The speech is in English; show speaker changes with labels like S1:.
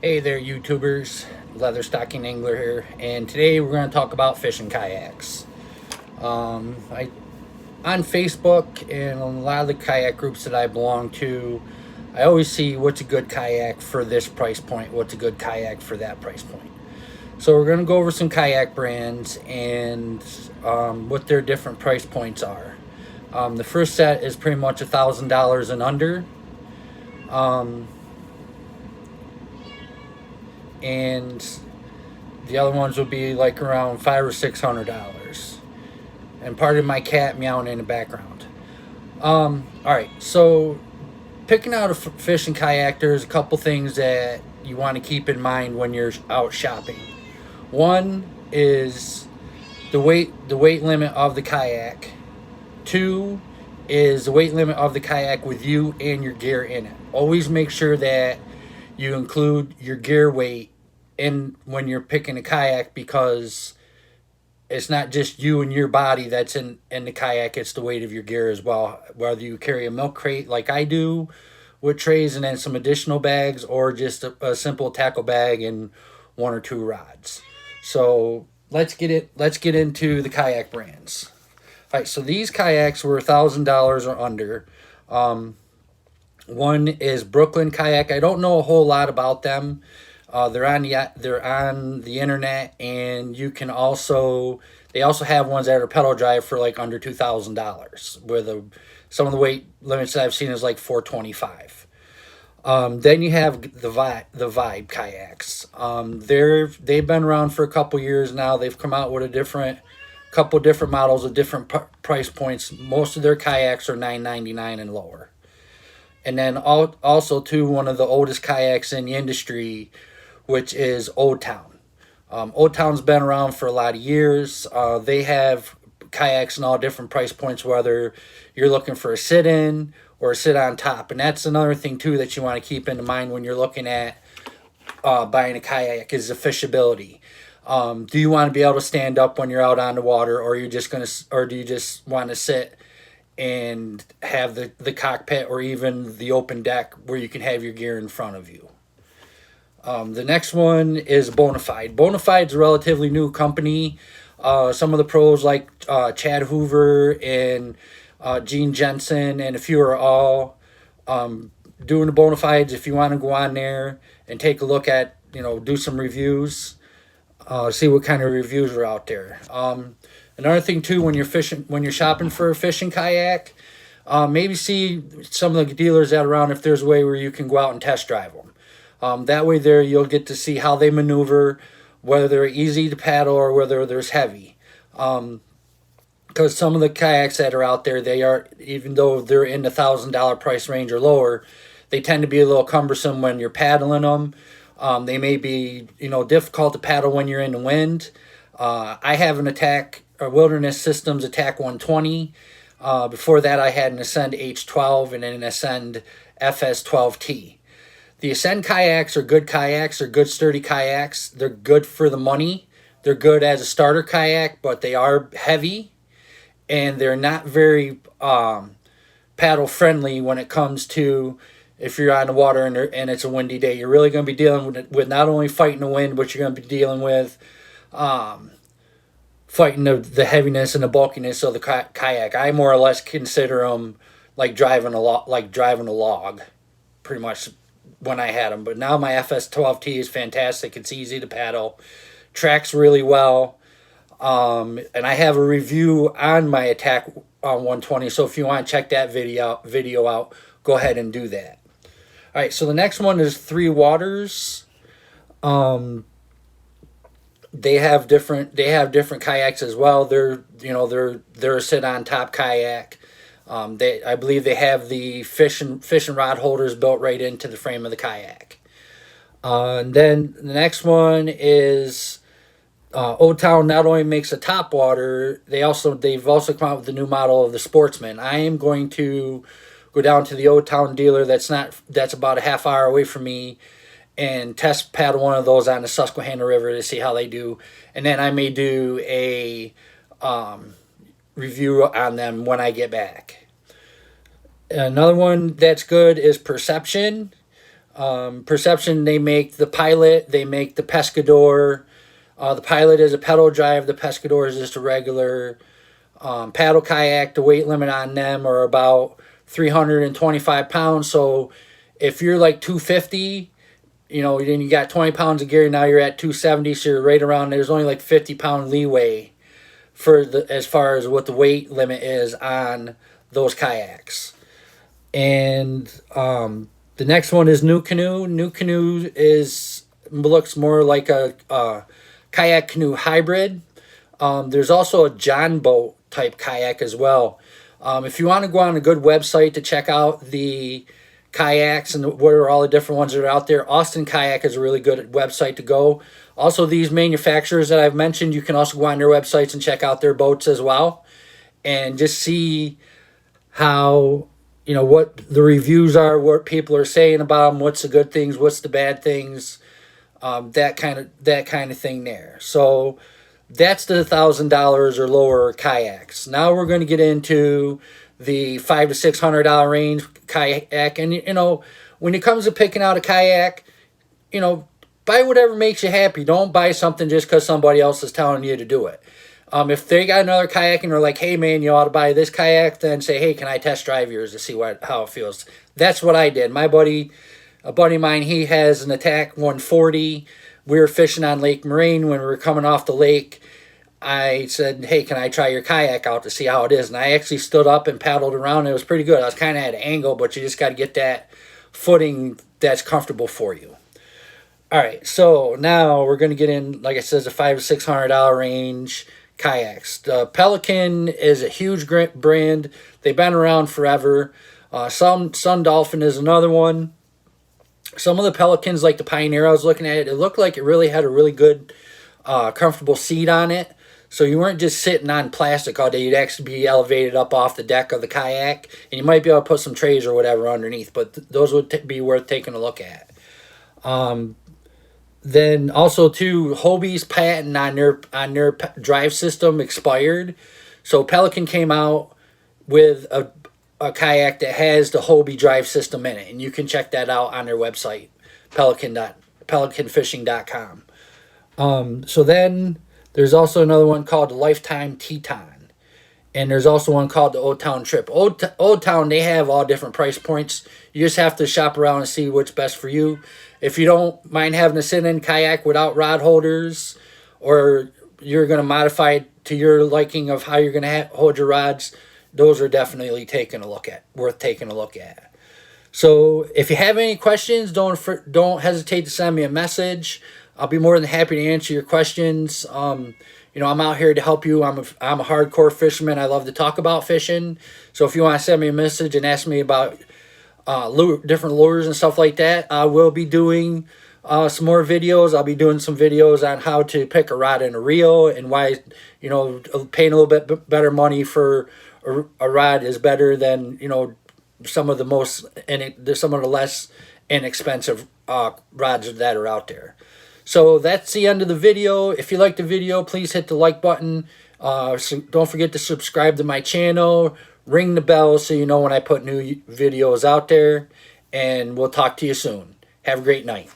S1: Hey there, YouTubers. Leather Stocking Angler here, and today we're going to talk about fishing kayaks. I on Facebook and a lot of the kayak groups that I belong to, I always see what's a good kayak for this price point, what's a good kayak for that price point. So we're going to go over some kayak brands and what their different price points are. The first set is pretty much $1,000 and under. Um, and the other ones would be like around $500 or $600. And pardon my cat meowing in the background. All right, so picking out a fishing kayak, there's a couple things that you want to keep in mind when you're out shopping. One is the weight limit of the kayak. Two is the weight limit of the kayak with you and your gear in it. Always make sure that you include your gear weight in when you're picking a kayak, because it's not just you and your body that's in the kayak, it's the weight of your gear as well. Whether you carry a milk crate like I do with trays and then some additional bags, or just a simple tackle bag and one or two rods. So let's get into the kayak brands. All right, so these kayaks were $1,000 or under. One is Brooklyn Kayak. I don't know a whole lot about them. They're on the internet, and you can also they also have ones that are pedal drive for like under $2,000. Where some of the weight limits that I've seen is like 425. Then you have the Vibe kayaks. They've been around for a couple years now. They've come out with a couple different models of different price points. Most of their kayaks are $999 and lower. And then also too, one of the oldest kayaks in the industry, which is Old Town. Old Town's been around for a lot of years. They have kayaks in all different price points, whether you're looking for a sit-in or a sit-on top. And that's another thing too that you want to keep in mind when you're looking at buying a kayak, is the fishability. Do you want to be able to stand up when you're out on the water, or do you just want to sit and have the cockpit or even the open deck where you can have your gear in front of you? The next one is Bonafide. Bonafide's a relatively new company. Some of the pros like Chad Hoover and Gene Jensen and a few are all doing the Bonafides. If you want to go on there and take a look at, do some reviews, see what kind of reviews are out there. Another thing too, when you're shopping for a fishing kayak, maybe see some of the dealers that are around if there's a way where you can go out and test drive them. That way there you'll get to see how they maneuver, whether they're easy to paddle or whether they're heavy. Because some of the kayaks that are out there, they are, even though they're in the $1,000 price range or lower, they tend to be a little cumbersome when you're paddling them. They may be, difficult to paddle when you're in the wind. I have an Wilderness Systems Attack 120. Before that, I had an Ascend H12 and an Ascend FS12T. The Ascend kayaks are good kayaks. They're good sturdy kayaks. They're good for the money. They're good as a starter kayak, but they are heavy, and they're not very paddle friendly when it comes to, if you're on the water and it's a windy day. You're really going to be dealing with not only fighting the wind, but you're going to be dealing with fighting the heaviness and the bulkiness of the kayak. I more or less consider them like driving a log, pretty much, when I had them. But now my FS12T is fantastic. It's easy to paddle, tracks really well. And I have a review on my Attack 120. So if you want to check that video out, go ahead and do that. All right. So the next one is Three Waters. They have different kayaks as well. They're a sit on top kayak. I believe they have the fish and rod holders built right into the frame of the kayak. And then the next one is Old Town. Not only makes a top water, they've also come out with the new model of the Sportsman. I am going to go down to the Old Town dealer that's about a half hour away from me, and test paddle one of those on the Susquehanna River to see how they do. And then I may do a review on them when I get back. Another one that's good is Perception. Perception, they make the Pilot, they make the Pescador. The Pilot is a pedal drive, the Pescador is just a regular paddle kayak. The weight limit on them are about 325 pounds. So if you're like 250, then you got 20 pounds of gear, now you're at 270, so you're right around, there's only like 50-pound leeway for as far as what the weight limit is on those kayaks. And the next one is New Canoe. New Canoe looks more like a kayak canoe hybrid. There's also a John boat type kayak as well. If you want to go on a good website to check out the kayaks and what are all the different ones that are out there, Austin Kayak is a really good website to go. Also, these manufacturers that I've mentioned, you can also go on their websites and check out their boats as well, and just see how, what the reviews are, what people are saying about them, what's the good things, what's the bad things, that kind of thing there. So that's the $1,000 or lower kayaks. Now we're going to get into the $500 to $600 range kayak. And when it comes to picking out a kayak, buy whatever makes you happy. Don't buy something just because somebody else is telling you to do it. If they got another kayak and they're like, hey man, you ought to buy this kayak, then say, hey, can I test drive yours to see how it feels? That's what I did. A buddy of mine, he has an Attack 140. We were fishing on Lake Moraine. When we were coming off the lake, I said, hey, can I try your kayak out to see how it is? And I actually stood up and paddled around. It was pretty good. I was kind of at an angle, but you just got to get that footing that's comfortable for you. All right, so now we're going to get in, like I said, the $500 to $600 range kayaks. The Pelican is a huge brand. They've been around forever. Sun Dolphin is another one. Some of the Pelicans, like the Pioneer I was looking at, it looked like it really had a really good, comfortable seat on it. So you weren't just sitting on plastic all day. You'd actually be elevated up off the deck of the kayak. And you might be able to put some trays or whatever underneath. But those would be worth taking a look at. Then also, too, Hobie's patent on their drive system expired. So Pelican came out with a kayak that has the Hobie drive system in it. And you can check that out on their website, pelicanfishing.com. So then there's also another one called the Lifetime Teton. And there's also one called the Old Town Trip. Old Town, they have all different price points. You just have to shop around and see what's best for you. If you don't mind having a sit-in kayak without rod holders, or you're going to modify it to your liking of how you're going to hold your rods, those are definitely worth taking a look at. So if you have any questions, don't hesitate to send me a message. I'll be more than happy to answer your questions. I'm out here to help you. I'm a hardcore fisherman. I love to talk about fishing. So if you want to send me a message and ask me about different lures and stuff like that, I will be doing some more videos. I'll be doing some videos on how to pick a rod and a reel, and why paying a little bit better money for a rod is better than some of the less inexpensive rods that are out there. So that's the end of the video. If you liked the video, please hit the like button. So don't forget to subscribe to my channel. Ring the bell so you know when I put new videos out there. And we'll talk to you soon. Have a great night.